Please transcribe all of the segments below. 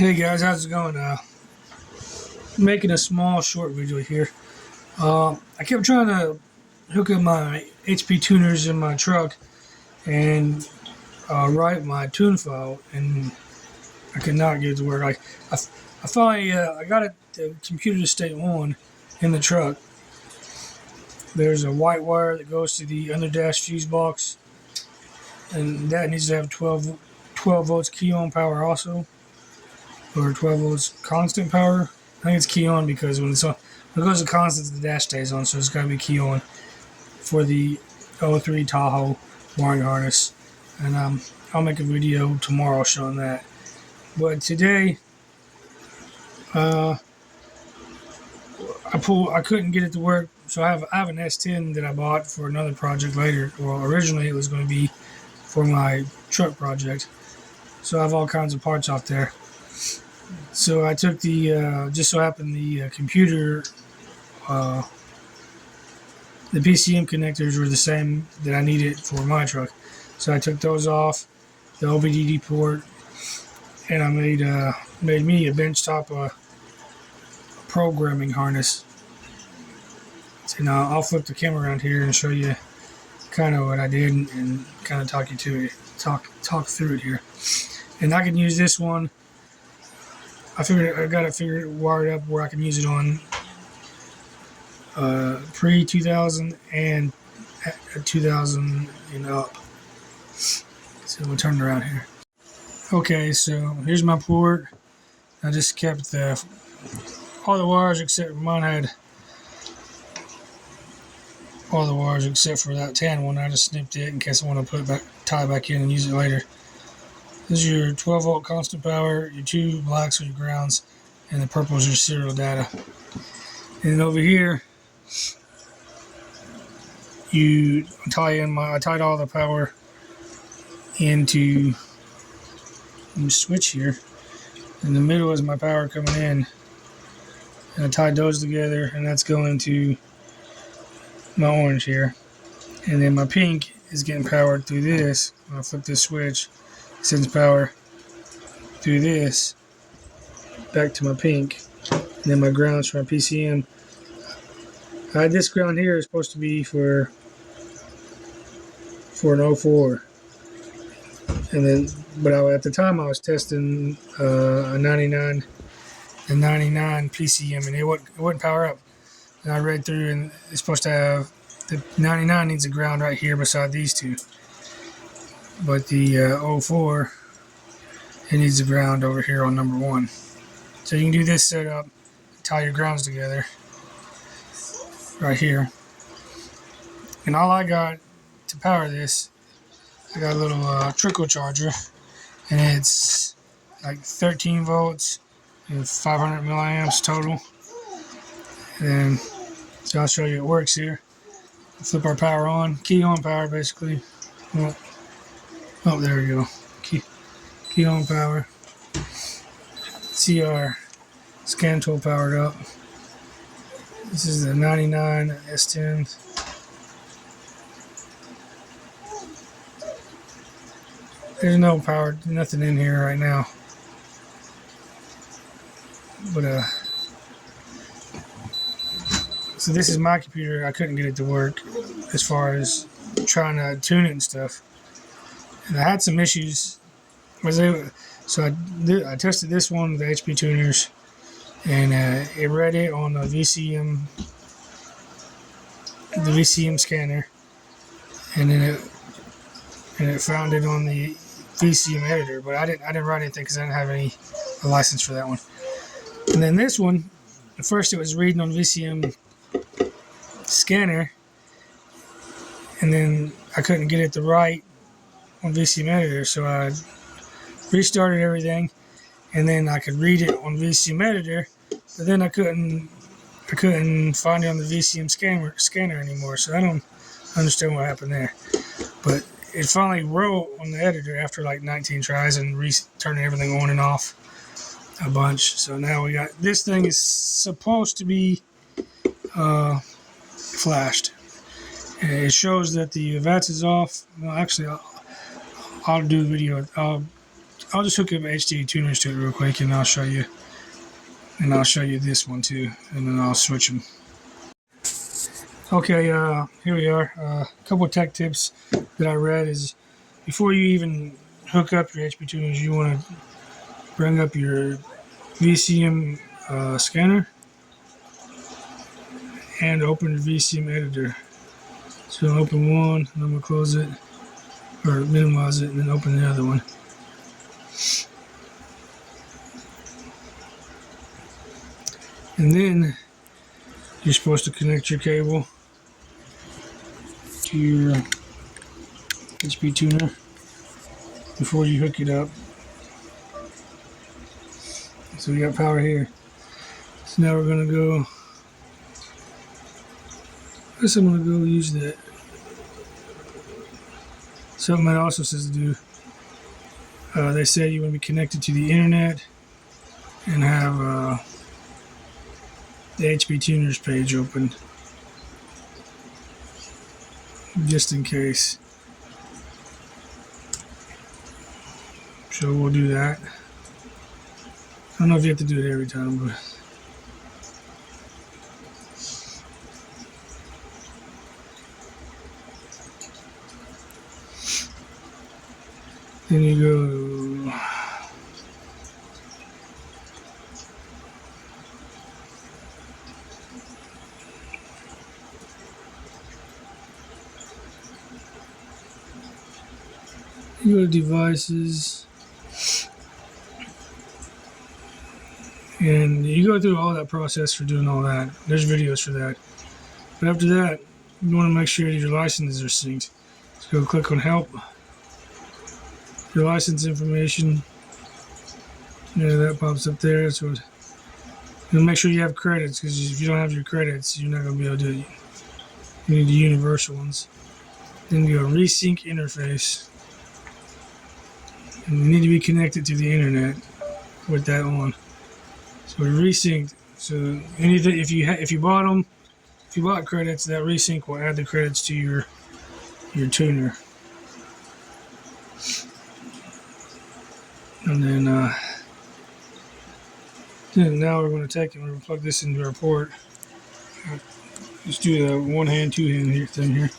Hey guys, how's it going? Making a small short video here. I kept trying to hook up my HP tuners in my truck and write my tune file, and I could not get it to work. I finally I got the computer to stay on in the truck. There's a white wire that goes to the under dash fuse box, and that needs to have 12 volts key on power also, or 12 volts constant power. I think it's key on because when it goes to constant, the dash stays on, so it's got to be key on for the 03 Tahoe wiring harness. And I'll make a video tomorrow showing that. But today, I couldn't get it to work, so I have an S10 that I bought for another project later. Well, originally it was going to be for my truck project, so I have all kinds of parts off there. So I took the, just so happened the computer, the PCM connectors were the same that I needed for my truck. So I took those off, the OBD port, and I made me a benchtop programming harness. So now I'll flip the camera around here and show you kind of what I did and kind of talk through it here. And I can use this one. I got it wired up where I can use it on pre-2000 and 2000 and up. So we'll turn it around here. Okay, so here's my port. I just kept all the wires except mine had all the wires except for that tan one. I just snipped it in case I want to tie it back in and use it later. This is your 12 volt constant power, your two blacks are your grounds, and the purple is your serial data. And then over here, I tied all the power into the switch here. In the middle is my power coming in, and I tied those together, and that's going to my orange here. And then my pink is getting powered through this. I'll flip this switch. Sends power through this back to my pink, and then my grounds for my PCM. This ground here is supposed to be for an 04, and then at the time I was testing a 99 PCM, and it wouldn't power up. And I read through, and it's supposed to have the 99 needs a ground right here beside these two. But the 04, it needs a ground over here on number 1. So you can do this setup, tie your grounds together right here. And all I got to power this, I got a little trickle charger, and it's like 13 volts and 500 milliamps total. And so I'll show you it works here. Flip our power on, key on power basically. Oh, there we go. Key on power. See our scan tool powered up. This is the 99 S10. There's no power, nothing in here right now. But so this is my computer. I couldn't get it to work as far as trying to tune it and stuff. And I had some issues. So I tested this one with the HP Tuners, and it read it on the VCM scanner, and then it found it on the VCM editor. But I didn't write anything because I didn't have a license for that one. And then this one, at first it was reading on VCM scanner, and then I couldn't get it to write on VCM editor, so I restarted everything, and then I could read it on VCM editor, but then I couldn't find it on the VCM scanner anymore. So I don't understand what happened there. But it finally wrote on the editor after like 19 tries and turning everything on and off a bunch. So now we got this thing is supposed to be flashed. And it shows that the VATS is off. Well, actually, I'll do a video. I'll I'll just hook up HD tuners to it real quick, and I'll show you. And I'll show you this one too, and then I'll switch them. Okay, here we are. A couple of tech tips that I read is before you even hook up your HP tuners, you want to bring up your VCM scanner and open the VCM editor. So I'll open one, and I'm going to close it, or minimize it, and then open the other one. And then you're supposed to connect your cable to your HP tuner before you hook it up. So we got power here. So now we're going to go, I guess I'm going to go use that. Something that also says to do, they say you want to be connected to the internet and have the HP Tuners page open, just in case. So we'll do that. I don't know if you have to do it every time, but then you go to devices, and you go through all that process for doing all that. There's videos for that. But after that, you want to make sure your licenses are synced. So go click on help. Your license information. Yeah, that pops up there. So you'll make sure you have credits, because if you don't have your credits, you're not going to be able to do it. You need the universal ones. Then you go resync interface. And you need to be connected to the internet with that on. So we resynced. So anything, if you bought them, if you bought credits, that resync will add the credits to your tuner. And then now we're going to take it. We're going to plug this into our port. Let's do the one hand, two hand here thing here.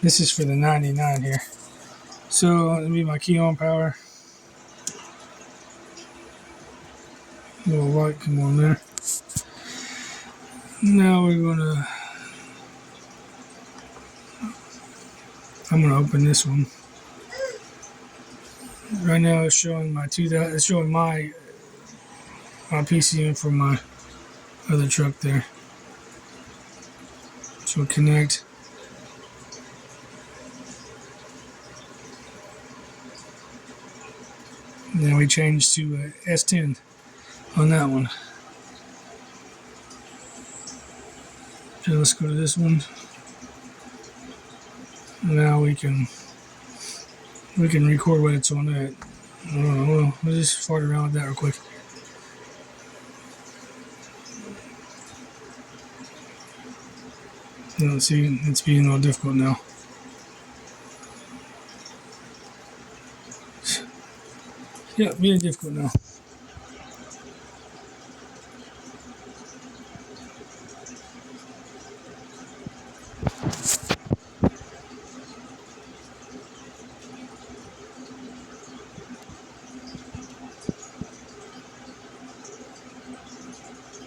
This is for the 99 here. So let me my key on power. A little light come on there. Now I'm gonna open this one. Right now it's showing my my PCM from my other truck there. So we'll connect. Now we change to S10 on that one. So let's go to this one. Now we can record what it's on that. Well, we'll just fart around with that real quick. Let's see, it's being all difficult now. Yeah, being difficult now.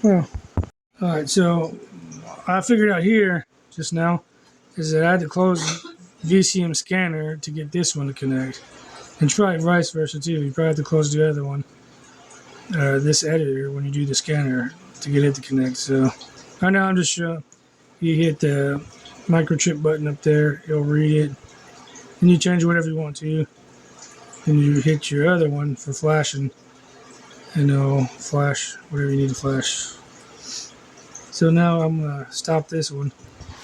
Well, alright, so I figured out here just now is that I had to close VCM scanner to get this one to connect. And try it vice versa too. You probably have to close the other one, this editor, when you do the scanner to get it to connect. So right now I'm just showing you hit the microchip button up there, it'll read it. Then you change whatever you want to. Then you hit your other one for flashing, and it'll flash whatever you need to flash. So now I'm gonna stop this one.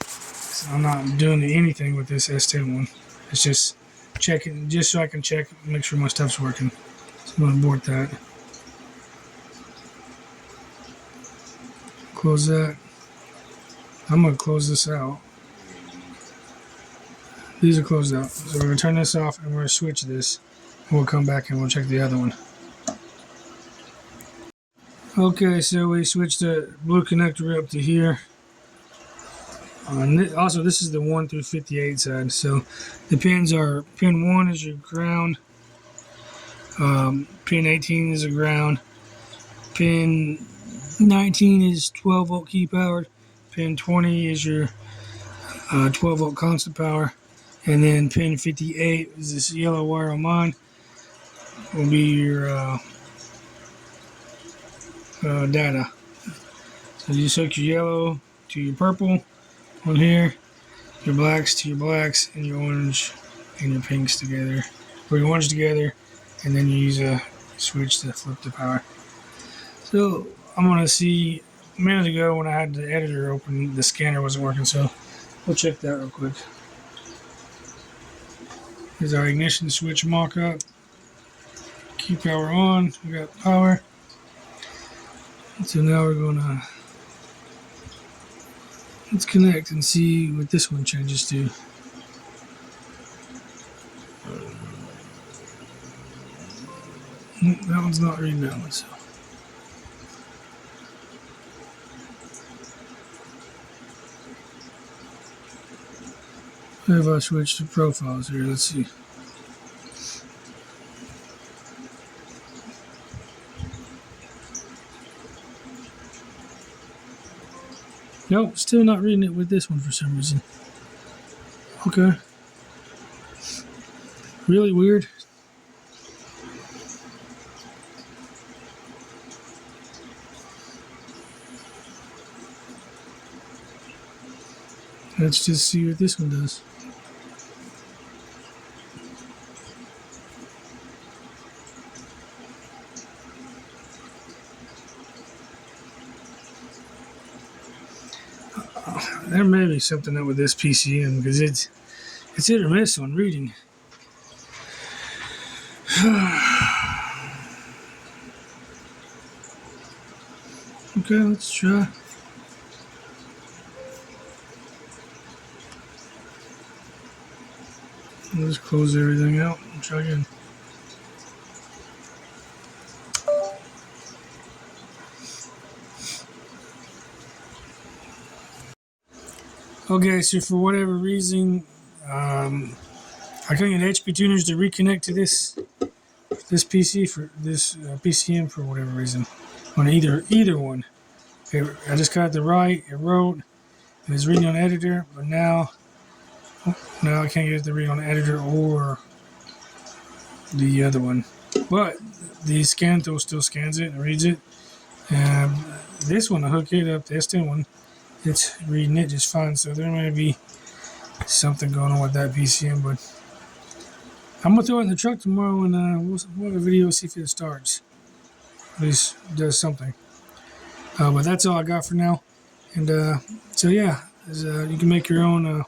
So I'm not doing anything with this S10 one. It's just checking, just so I can check, make sure my stuff's working. So I'm gonna abort that. Close that. I'm gonna close this out. These are closed out. So we're going to turn this off and we're going to switch this. And we'll come back and we'll check the other one. Okay, so we switched the blue connector up to here. Also, this is the 1 through 58 side. So the pins are, pin 1 is your ground. Pin 18 is a ground. Pin 19 is 12 volt key powered. Pin 20 is your 12 volt constant power. And then pin 58 is this yellow wire on mine. Will be your data. So you hook your yellow to your purple on here, your blacks to your blacks, and your orange and your pinks together. Or your orange together, and then you use a switch to flip the power. So I'm gonna see, a minute ago when I had the editor open, the scanner wasn't working, so we'll check that real quick. Here's our ignition switch mock-up. Key power on, we got power. So now we're gonna, let's connect and see what this one changes to. That one's not reading that one, so. If I switch to profiles here, let's see. Nope, still not reading it with this one for some reason. Okay. Really weird. Let's just see what this one does. There may be something up with this PCM because it's hit or miss on reading. Okay, let's try. I'll just close everything out and try again. Okay, so for whatever reason, I couldn't get HP Tuners to reconnect to this PC for this PCM for whatever reason on either one. Okay, I just got the right. It wrote. It was reading on the editor, but now I can't get it to read on the editor or the other one. But the scan tool still scans it and reads it. And this one, I hook it up, the S10 one, it's reading it just fine. So there may be something going on with that PCM, but I'm gonna throw it in the truck tomorrow and we'll have a video, see if it starts. At least does something. But that's all I got for now. And so yeah, you can make your own.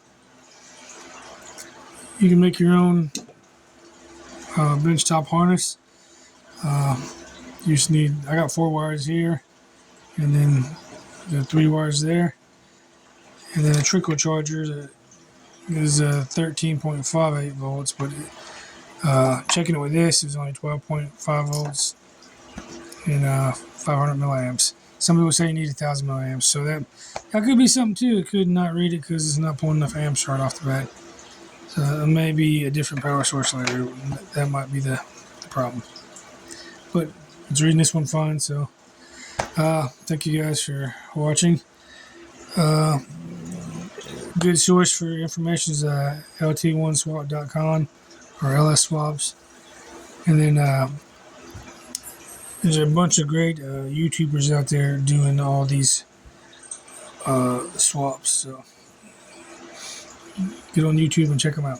You can make your own bench top harness. You just need. I got 4 wires here, and then the 3 wires there, and then a trickle charger that is 13.58 volts. But checking it with this is only 12.5 volts and 500 milliamps. Some people say you need 1,000 milliamps, so that could be something too. It could not read it because it's not pulling enough amps right off the bat. So it may be a different power source later. That might be the problem. But it's reading this one fine, so thank you guys for watching. Good source for information is lt1swap.com or LS Swaps. And then there's a bunch of great YouTubers out there doing all these swaps. So get on YouTube and check them out.